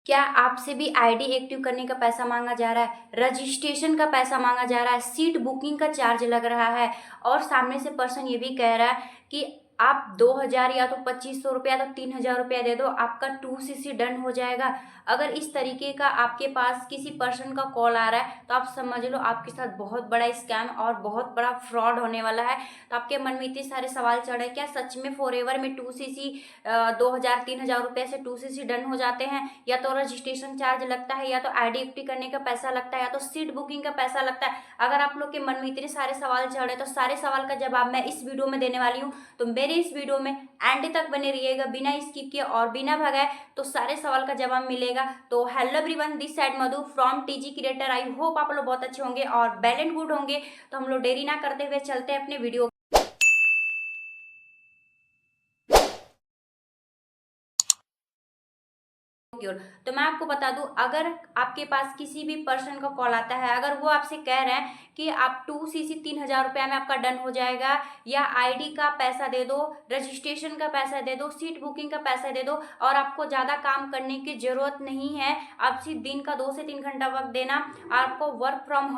क्या आपसे भी आईडी एक्टिव करने का पैसा मांगा जा रहा है, रजिस्ट्रेशन का पैसा मांगा जा रहा है, सीट बुकिंग का चार्ज लग रहा है और सामने से पर्सन ये भी कह रहा है कि आप 2000 या तो 2500 रुपया तो 3000 रुपया दे दो, आपका 2cc डन हो जाएगा। अगर इस तरीके का आपके पास किसी पर्सन का कॉल आ रहा है तो आप समझ लो आपके साथ बहुत बड़ा स्कैम और बहुत बड़ा फ्रॉड होने वाला है। तो आपके मन में इतने सारे सवाल चढ़ रहे, क्या सच में फॉरएवर में 2cc 2000-3000 रुपये से 2cc डन हो जाते हैं? या तो रजिस्ट्रेशन चार्ज लगता है, या तो आईडी एक्टिव करने का पैसा लगता है, या तो सीट बुकिंग का पैसा लगता है। अगर आप लोग के मन में इतने सारे सवाल चढ़े तो सारे सवाल का जवाब मैं इस वीडियो में देने वाली हूँ। तो मेरे इस वीडियो में एंड तक बने रहिएगा, बिना स्किप किए और बिना भगाए, तो सारे सवाल का जवाब मिलेगा। तो hello everyone, this side Madhu from TG creator. I hope आप लोग बहुत अच्छे होंगे और वेल एंड गुड होंगे। तो हम लोग देरी ना करते हुए चलते हैं अपने वीडियो। तो मैं आपको बता दूं, अगर आपके पास किसी भी पर्सन का कॉल आता है, अगर वो आपसे कह रहे हैं कि आप 2cc 3000 रुपया में आपका डन हो जाएगा, या आईडी का पैसा दे दो, रजिस्ट्रेशन का पैसा दे दो, सीट बुकिंग का पैसा दे दो, और आपको ज़्यादा काम करने की ज़रूरत नहीं है, आप सिर्फ दिन का 2 से 3 घंटा वक्त देना, आपको वर्क फ्रॉम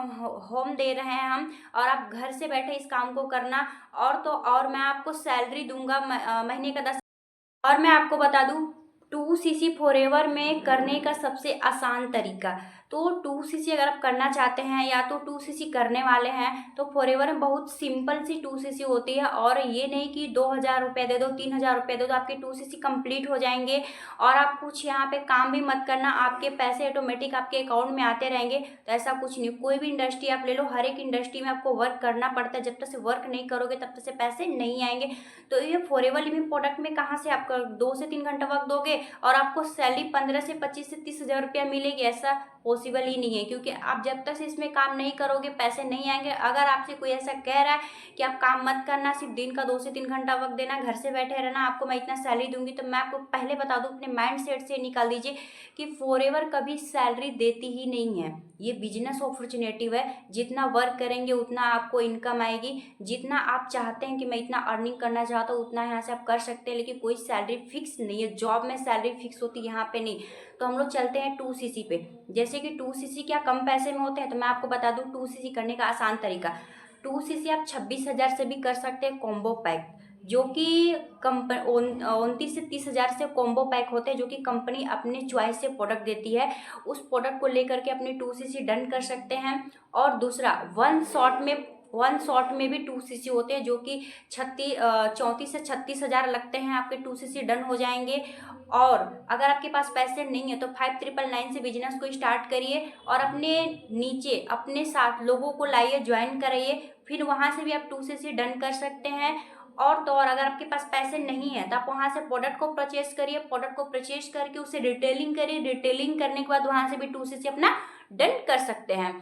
होम दे रहे हैं हम, और आप घर से बैठे इस काम को करना, और तो और मैं आपको सैलरी दूंगा महीने का 10। और मैं आपको बता दूं, 2cc फॉरएवर में करने का सबसे आसान तरीका, तो 2cc अगर आप करना चाहते हैं या तो 2cc करने वाले हैं तो फॉरएवर में बहुत सिंपल सी 2cc होती है। और ये नहीं कि 2000 रुपये दे दो, 3000 रुपये दे दो, आपके 2cc कंप्लीट हो जाएंगे और आप कुछ यहाँ पे काम भी मत करना, आपके पैसे ऑटोमेटिक आपके अकाउंट में आते रहेंगे। तो ऐसा कुछ नहीं, कोई भी इंडस्ट्री आप ले लो, हर एक इंडस्ट्री में आपको वर्क करना पड़ता है। जब तक से वर्क नहीं करोगे तब तक से पैसे नहीं आएंगे। तो ये फॉरएवर लिविंग प्रोडक्ट में कहाँ से आप 2 से 3 घंटा वक्त दोगे और आपको सैलरी 15 से 25 से 30 हजार रुपया मिलेगी? ऐसा पॉसिबल ही नहीं है, क्योंकि आप जब तक से इसमें काम नहीं करोगे पैसे नहीं आएंगे। अगर आपसे कोई ऐसा कह रहा है कि आप काम मत करना, सिर्फ दिन का 2 से 3 घंटा वक्त देना, घर से बैठे रहना, आपको मैं इतना सैलरी दूंगी, तो मैं आपको पहले बता दूं, अपने माइंड सेट से निकाल दीजिए कि फॉरएवर कभी सैलरी देती ही नहीं है। ये बिजनेस अपॉर्चुनिटी है, जितना वर्क करेंगे उतना आपको इनकम आएगी। जितना आप चाहते हैं कि मैं इतना अर्निंग करना चाहता हूँ उतना यहाँ से आप कर सकते हैं, लेकिन कोई सैलरी फिक्स नहीं है। जॉब में सैलरी फिक्स होती है, यहाँ पे नहीं। तो हम लोग चलते हैं 2cc पे। जैसे कि 2cc क्या कम पैसे में होते हैं, तो मैं आपको बता दूं 2cc करने का आसान तरीका। 2cc आप 26 हजार से भी कर सकते हैं कॉम्बो पैक, जो कि 29 से 30 हजार से कॉम्बो पैक होते हैं, जो कि कंपनी अपने चॉइस से प्रोडक्ट देती है। उस प्रोडक्ट को लेकर के अपने 2cc डन कर सकते हैं। और दूसरा, वन शॉट में भी 2cc होते हैं, जो कि 34 से 36 हजार लगते हैं, आपके 2cc डन हो जाएंगे। और अगर आपके पास पैसे नहीं है तो 5999 से बिजनेस को स्टार्ट करिए और अपने नीचे अपने साथ लोगों को लाइए, ज्वाइन कराइए, फिर वहाँ से भी आप 2cc डन कर सकते हैं। और तो और अगर आपके पास पैसे नहीं है तो आप वहाँ से प्रोडक्ट को परचेज करिए, प्रोडक्ट को परचेज करके उसे रिटेलिंग करिए, रिटेलिंग करने के बाद वहाँ से भी 2cc अपना डन कर सकते हैं।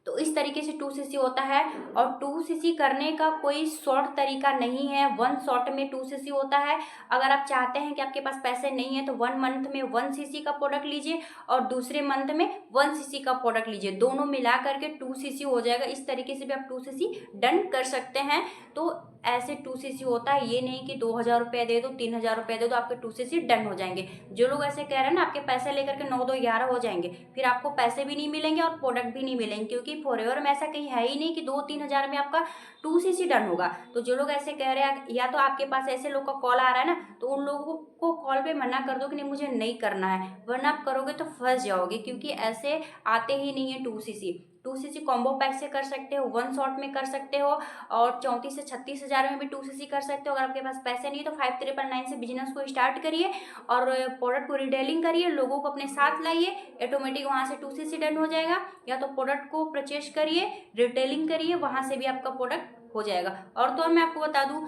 तो इस तरीके से 2cc होता है। और 2cc करने का कोई शॉर्ट तरीका नहीं है, वन शॉट में 2cc होता है। अगर आप चाहते हैं कि आपके पास पैसे नहीं है तो 1 मंथ में 1cc का प्रोडक्ट लीजिए और दूसरे मंथ में 1cc का प्रोडक्ट लीजिए, दोनों मिला करके 2cc हो जाएगा। इस तरीके से भी आप 2cc डन कर सकते हैं। तो ऐसे 2cc होता है, ये नहीं कि 2000 रुपये दे दो, 3000 रुपये दे दो, आपके 2cc डन हो जाएंगे। जो लोग ऐसे कह रहे हैं ना, आपके पैसे लेकर के 9 2 11 हो जाएंगे, फिर आपको पैसे भी नहीं मिलेंगे और प्रोडक्ट भी नहीं मिलेंगे, क्योंकि फॉरएवर में ऐसा कहीं है ही नहीं कि 2-3 हजार में आपका 2cc डन होगा। तो जो लोग ऐसे कह रहे हैं, या तो आपके पास ऐसे लोग का कॉल आ रहा है ना, तो उन लोगों को कॉल पे मना कर दो कि नहीं मुझे नहीं करना है, वरना आप करोगे तो फंस जाओगे, क्योंकि ऐसे आते ही नहीं है 2cc। 2cc कॉम्बो पैक से कर सकते हो, वन शॉट में कर सकते हो, और 34 से 36 हजार में भी 2cc कर सकते हो। अगर आपके पास पैसे नहीं तो 5999 से बिजनेस को स्टार्ट करिए और प्रोडक्ट को रिटेलिंग करिए, लोगों को अपने साथ लाइए, ऑटोमेटिक वहाँ से 2cc डन हो जाएगा। या तो प्रोडक्ट को परचेज करिए, रिटेलिंग करिए, वहाँ से भी आपका प्रोडक्ट हो जाएगा। और तो और मैं आपको बता दूं,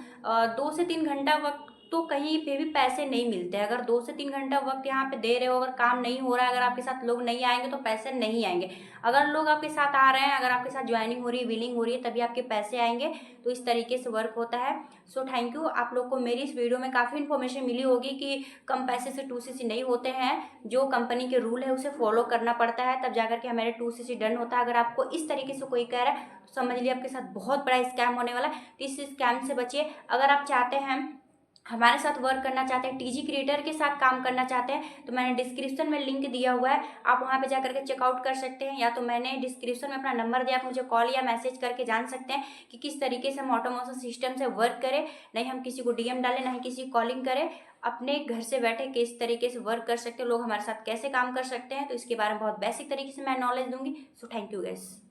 2 से 3 घंटा वक्त तो कहीं पे भी पैसे नहीं मिलते हैं। अगर 2 से 3 घंटा वक्त यहाँ पे दे रहे हो, अगर काम नहीं हो रहा है, अगर आपके साथ लोग नहीं आएंगे तो पैसे नहीं आएंगे। अगर लोग आपके साथ आ रहे हैं, अगर आपके साथ ज्वाइनिंग हो रही है, बिलिंग हो रही है, तभी आपके पैसे आएंगे। तो इस तरीके से वर्क होता है। सो थैंक यू, आप लोग को मेरी इस वीडियो में काफ़ी इन्फॉर्मेशन मिली होगी कि कम पैसे से 2cc नहीं होते हैं। जो कंपनी के रूल है उसे फॉलो करना पड़ता है, तब जाकर के हमारे 2cc डन होता है। अगर आपको इस तरीके से कोई कह रहा है तो समझ लिया आपके साथ बहुत बड़ा स्कैम होने वाला है। तो इस स्कैम से बचिए। अगर आप चाहते हैं हमारे साथ वर्क करना चाहते हैं, टीजी क्रिएटर के साथ काम करना चाहते हैं, तो मैंने डिस्क्रिप्शन में लिंक दिया हुआ है, आप वहाँ पे जा करके चेकआउट कर सकते हैं, या तो मैंने डिस्क्रिप्शन में अपना नंबर दिया, आप मुझे कॉल या मैसेज करके जान सकते हैं कि किस तरीके से हम ऑटोमेशन सिस्टम से वर्क करें। नहीं हम किसी को डीएम डालें, नहीं किसी की कॉलिंग करें, अपने घर से बैठे किस तरीके से वर्क कर सकते हैं, लोग हमारे साथ कैसे काम कर सकते हैं, तो इसके बारे में बहुत बेसिक तरीके से मैं नॉलेज दूंगी। So thank you guys.